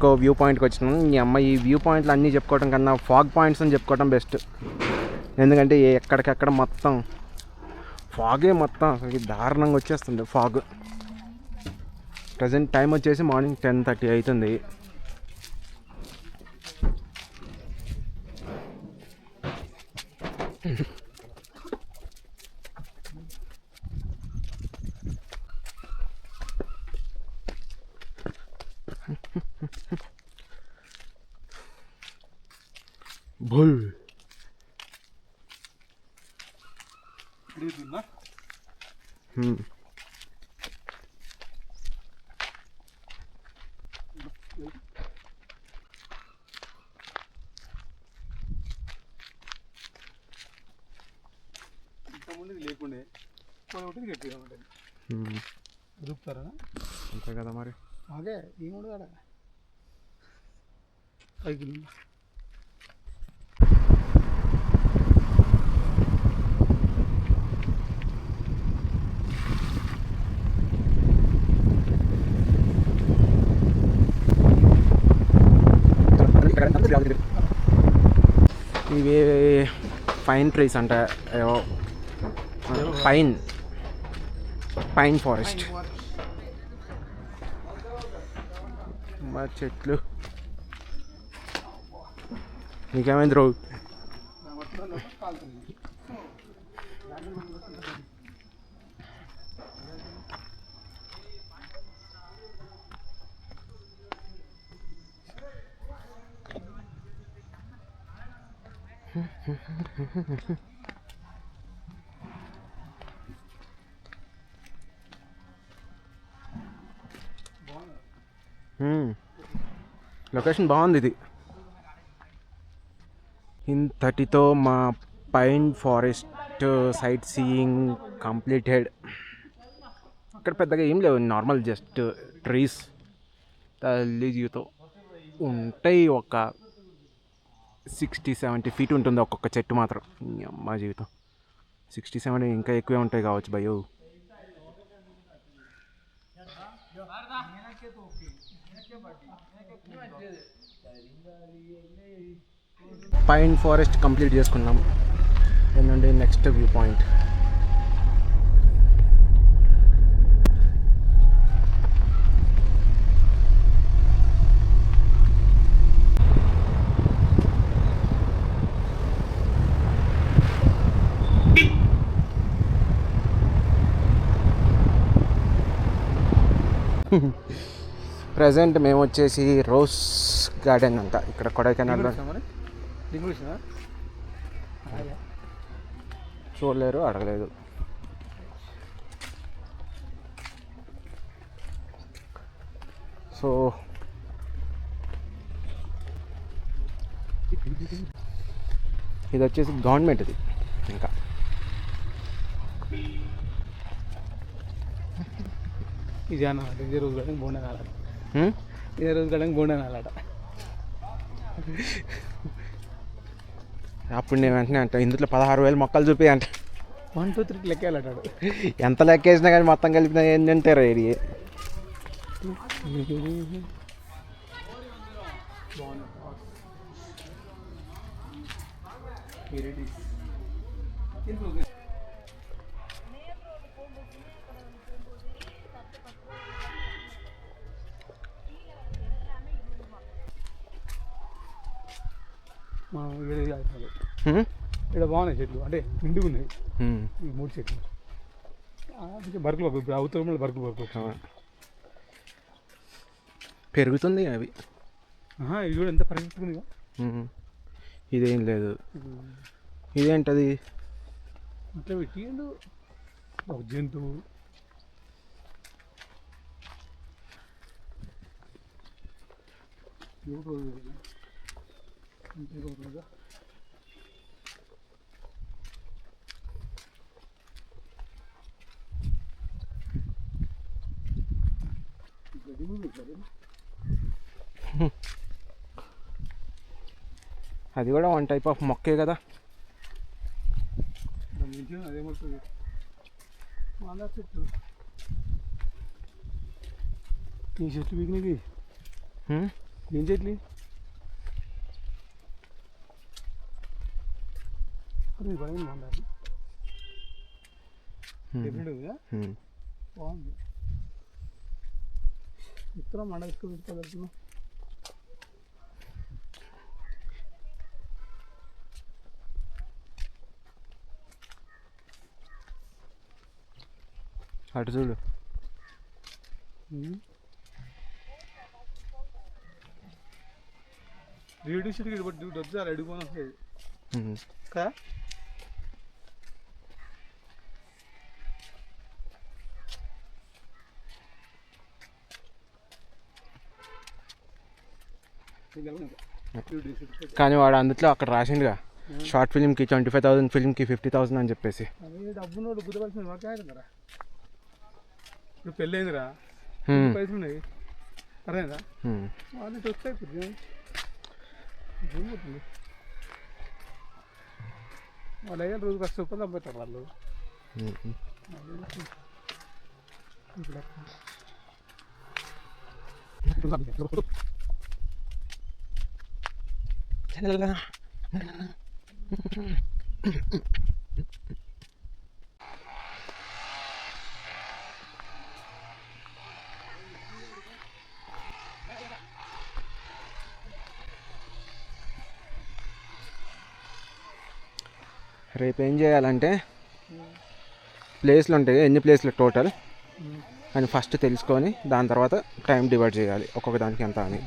ఇంకో వ్యూ పాయింట్కి వచ్చినాం. ఈ అమ్మాయి ఈ వ్యూ పాయింట్లు అన్నీ చెప్పుకోవడం కన్నా ఫాగ్ పాయింట్స్ అని చెప్పుకోవడం బెస్ట్. ఎందుకంటే ఎక్కడికక్కడ మొత్తం ఫాగే, మొత్తం దారుణంగా వచ్చేస్తుంది ఫాగ్. ప్రజెంట్ టైం వచ్చేసి మార్నింగ్ 10:30 అవుతుంది. బుల్ ఇంతకుముందు లేకుండే ఒకటి గట్టిగా ఉంటుంది. దూపుతారా అంతే కదా మరి. అదే ఏముండదు అక్కడ పైకి. ఇవి పైన్ ట్రీస్ అంట, పైన్ ఫారెస్ట్. మా చెట్లు నీకేమైంది రో? లొకేషన్ బాగుంది ఇది. ఇంతటితో మా pine forest sight seeing completed. ఇక్కడ పెద్దగా ఏం లేవు, నార్మల్ జస్ట్ ట్రీస్. తల్లి జీవితం ఉంటాయి, ఒక 60-70 ఫీట్ ఉంటుంది ఒక్కొక్క చెట్టు మాత్రం. మా జీవితం 60-70 ఇంకా ఎక్కువే ఉంటాయి కావచ్చు భయో. పైన్ ఫారెస్ట్ కంప్లీట్ చేసుకున్నాం. ఏంటంటే నెక్స్ట్ వ్యూ పాయింట్. ప్రజెంట్ మేము వచ్చేసి రోజ్ గార్డెన్ అంట ఇక్కడ కొడైకెనాల్లో. చూడలేరు, అడగలేదు. సో ఇది వచ్చేసి గవర్నమెంట్ ఇది. ఇంకా ఇదే అన్నమాట. ఇదే రోజు గడంగా బోండా కాలాట. ఇదే రోజు గడంగా బోండా కాలాట. అప్పుడు నేను వెంటనే అంట ఇందులో 16,000 మొక్కలు చూపి అంట. 1, 2, 3 లెక్కేలాటాడు. ఎంత లెక్కేసినా కానీ మొత్తం కలిపిన ఏంటంటారు ఇది. ఇక్కడ బాగున్నాయి చెట్లు, అంటే నిండుగా ఉన్నాయి ఈ 3 చెట్లు. బరుకులు అవుతారు, బరుకులు పెరుగుతుంది అవి. ఇది కూడా ఎంత పరిగెత్తుకుంది. ఇదేం లేదు. ఇదేంటది అట్లా పెట్టిండు ఒక జంతువు. అది కూడా వన్ టైప్ ఆఫ్ మొక్కే కదా. అదే మొక్క చెట్టు. ఈ చెట్టు వీకినది ఏం చెట్లు పడింది బాగుంది డెఫినెట్గా బాగుంది ఇతర మండ ఎక్కువ పెట్టుకోగలుగుతున్నా అటు చూడు రేడియో షీట్ ఇటు వచ్చి అడిగిపోయిన వస్తుంది కదా కానీ వాడు అందులో అక్కడ రాసిండుగా షార్ట్ ఫిల్మ్కి 25,000 ఫిల్మ్కి 50,000 అని చెప్పేసి డబ్బు నోడు గుర్తుపరిచిన వాకాయరా ఇప్పుడు పెళ్ళి అయిందిరా పైసలు ఉన్నాయి అరేందా వాళ్ళు వస్తాయి ఏమవుతుంది వాళ్ళు అయ్యా రోజు కష్ట రూపాయలు అమ్ముతారు వాళ్ళు రేపు ఏం చేయాలంటే ప్లేస్లు ఉంటాయి ఎన్ని ప్లేస్లు టోటల్ అని ఫస్ట్ తెలుసుకొని దాని తర్వాత టైం డివైడ్ చేయాలి ఒక్కొక్క దానికి ఎంత అని